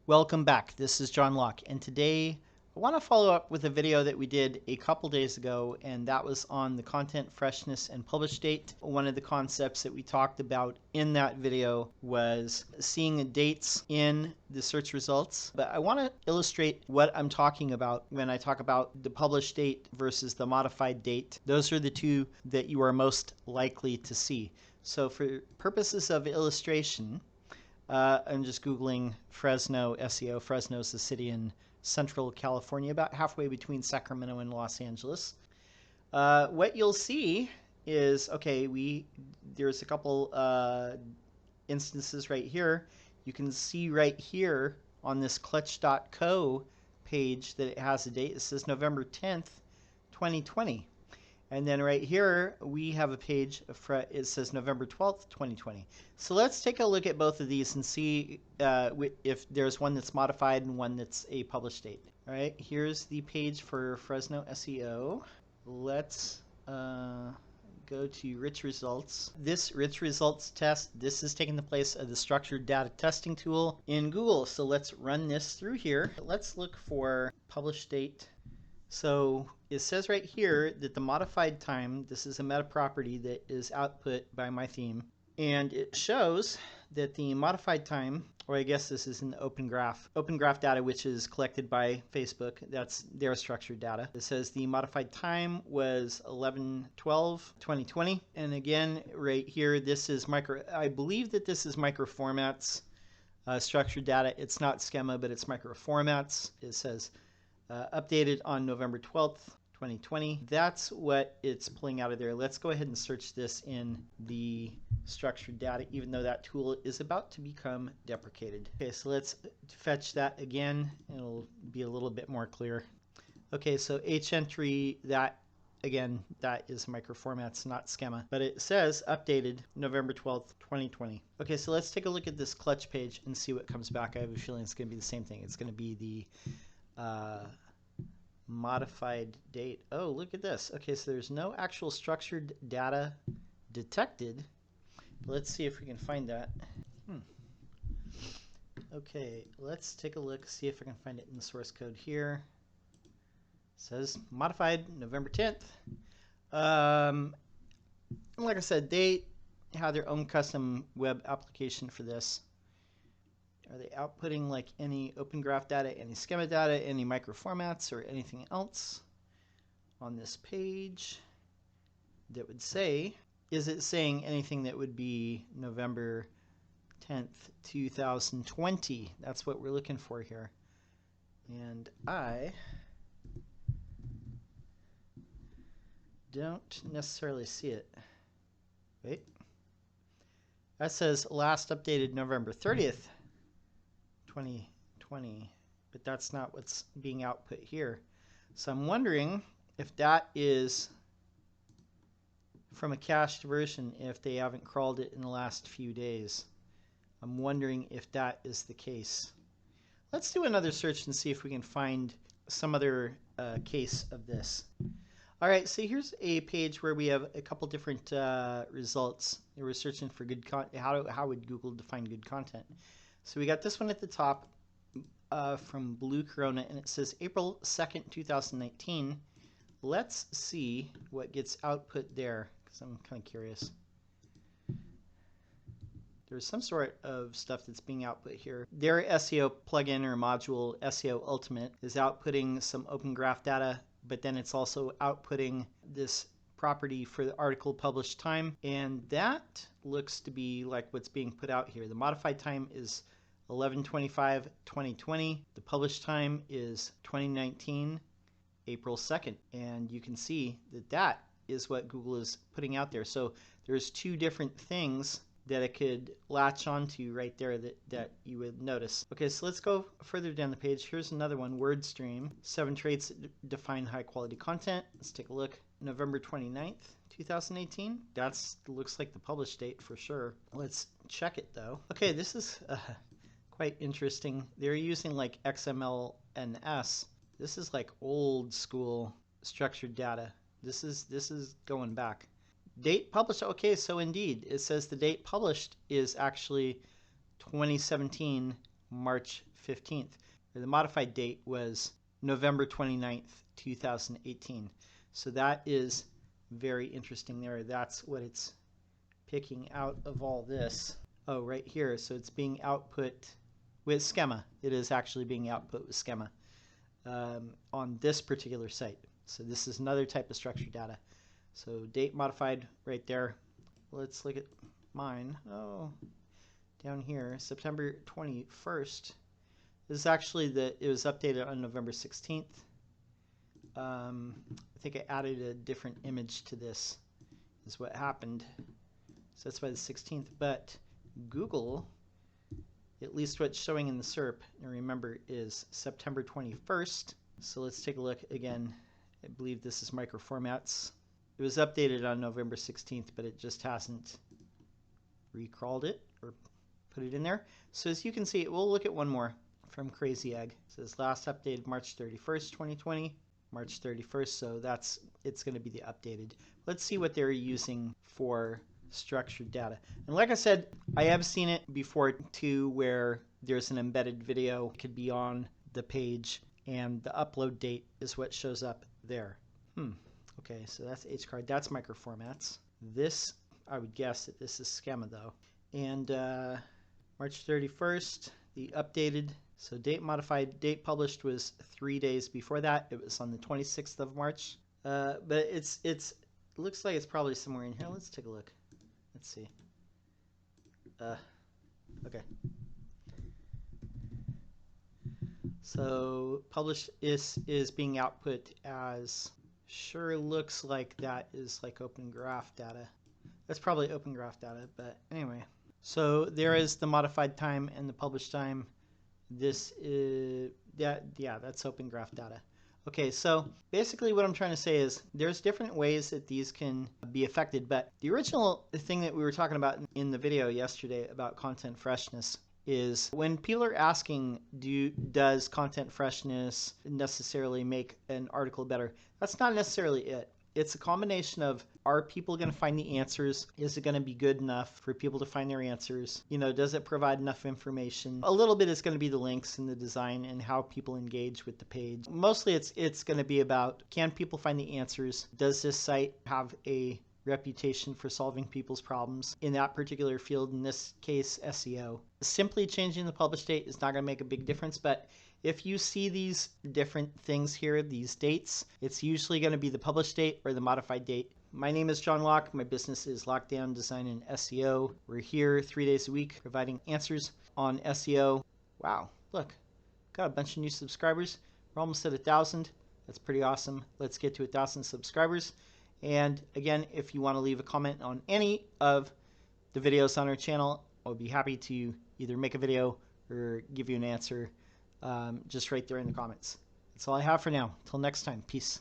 Welcome back. This is John Locke, and today I want to follow up with a video that we did a couple days ago, and that was on the content freshness and publish date. One of the concepts that we talked about in that video was seeing dates in the search results, but I want to illustrate what I'm talking about when I talk about the publish date versus the modified date. Those are the two that you are most likely to see. So for purposes of illustration, I'm just Googling Fresno SEO. Fresno is a city in Central California, about halfway between Sacramento and Los Angeles. What you'll see is, okay, there's a couple instances right here. You can see right here on this clutch.co page that it has a date. It says November 10th, 2020. And then right here, we have a page, it says November 12th, 2020. So let's take a look at both of these and see if there's one that's modified and one that's a published date. All right, here's the page for Fresno SEO. Let's go to rich results. This rich results test, this is taking the place of the structured data testing tool in Google. So let's run this through here. Let's look for published date. So it says right here that the modified time, this is a meta property that is output by my theme, and it shows that the modified time, or I guess this is in the open graph data, which is collected by Facebook. That's their structured data. It says the modified time was 11/12/2020. And again, right here, this is I believe that this is micro formats structured data. It's not schema, but it's micro formats. It says updated on November 12th, 2020. That's what it's pulling out of there. Let's go ahead and search this in the structured data, even though that tool is about to become deprecated. Okay, so let's fetch that again. It'll be a little bit more clear. Okay, so entry, that again, that is micro formats, not schema, but it says updated November 12th, 2020. Okay, so let's take a look at this clutch page and see what comes back. I have a feeling it's going to be the same thing. It's going to be the modified date. Oh, look at this. Okay, so there's no actual structured data detected. Let's see if we can find that. Okay, let's take a look, see if I can find it in the source code here. It says modified November 10th. Like I said, they have their own custom web application for this. Are they outputting like any open graph data, any schema data, any micro formats, or anything else on this page that would say, is it saying anything that would be November 10th, 2020? That's what we're looking for here. And I don't necessarily see it. Wait. That says last updated November 30th. 2020, but that's not what's being output here. So I'm wondering if that is from a cached version, if they haven't crawled it in the last few days. I'm wondering if that is the case. Let's do another search and see if we can find some other case of this. All right, so here's a page where we have a couple different results. We're searching for good content. How would Google define good content? So we got this one at the top from Blue Corona, and it says April 2nd, 2019. Let's see what gets output there, because I'm kind of curious. There's some sort of stuff that's being output here. Their SEO plugin or module, SEO Ultimate, is outputting some open graph data, but then it's also outputting this property for the article published time, and that looks to be like what's being put out here. The modified time is 11/25/2020. The published time is 2019, April 2nd, and you can see that that is what Google is putting out there. So there's two different things that it could latch onto right there that you would notice. Okay, so let's go further down the page. Here's another one, WordStream, 7 traits that define high quality content. Let's take a look. November 29th, 2018. That looks like the published date for sure. Let's check it though. Okay, this is quite interesting. They're using like XML and S. This is like old school structured data. This is going back. Date published. Okay, so indeed, it says the date published is actually 2017 March 15th. The modified date was November 29th, 2018. So that is very interesting there. That's what it's picking out of all this. Oh, right here. So it's being output with schema. It is actually being output with schema on this particular site. So this is another type of structured data. So date modified right there. Let's look at mine. Oh, down here, September 21st. This is actually it was updated on November 16th. I think I added a different image to this is what happened. So that's by the 16th. But Google, at least what's showing in the SERP, and remember, is September 21st. So let's take a look again. I believe this is microformats. It was updated on November 16th, but it just hasn't recrawled it or put it in there. So as you can see, we'll look at one more from Crazy Egg. It says last updated March 31st, 2020. March 31st, so it's going to be the updated. Let's see what they're using for structured data. And like I said, I have seen it before too, where there's an embedded video. It could be on the page, and the upload date is what shows up there. Okay, so that's HCard. That's microformats. This, I would guess that this is schema though. And March 31st, the updated. So date modified, date published was 3 days before that. It was on the 26th of March. But it looks like it's probably somewhere in here. Let's take a look. Let's see. Okay. So published is being output as, sure looks like that is like Open Graph data. That's probably Open Graph data, but anyway. So there is the modified time and the published time. This is, yeah, that's Open Graph data. Okay, so basically what I'm trying to say is there's different ways that these can be affected, but the original thing that we were talking about in the video yesterday about content freshness is when people are asking, does content freshness necessarily make an article better? That's not necessarily it. It's a combination of, are people going to find the answers? Is it going to be good enough for people to find their answers? You know, does it provide enough information? A little bit is going to be the links and the design and how people engage with the page. Mostly it's going to be about, can people find the answers? Does this site have a reputation for solving people's problems in that particular field, in this case SEO? Simply changing the publish date is not going to make a big difference, but if you see these different things here, these dates, it's usually going to be the publish date or the modified date. My name is John Locke. My business is Lockdown Design and SEO. We're here 3 days a week providing answers on SEO. Wow, look, got a bunch of new subscribers. We're almost at 1,000. That's pretty awesome. Let's get to 1,000 subscribers. And again, if you want to leave a comment on any of the videos on our channel, I'll be happy to either make a video or give you an answer just right there in the comments. That's all I have for now. Till next time, peace.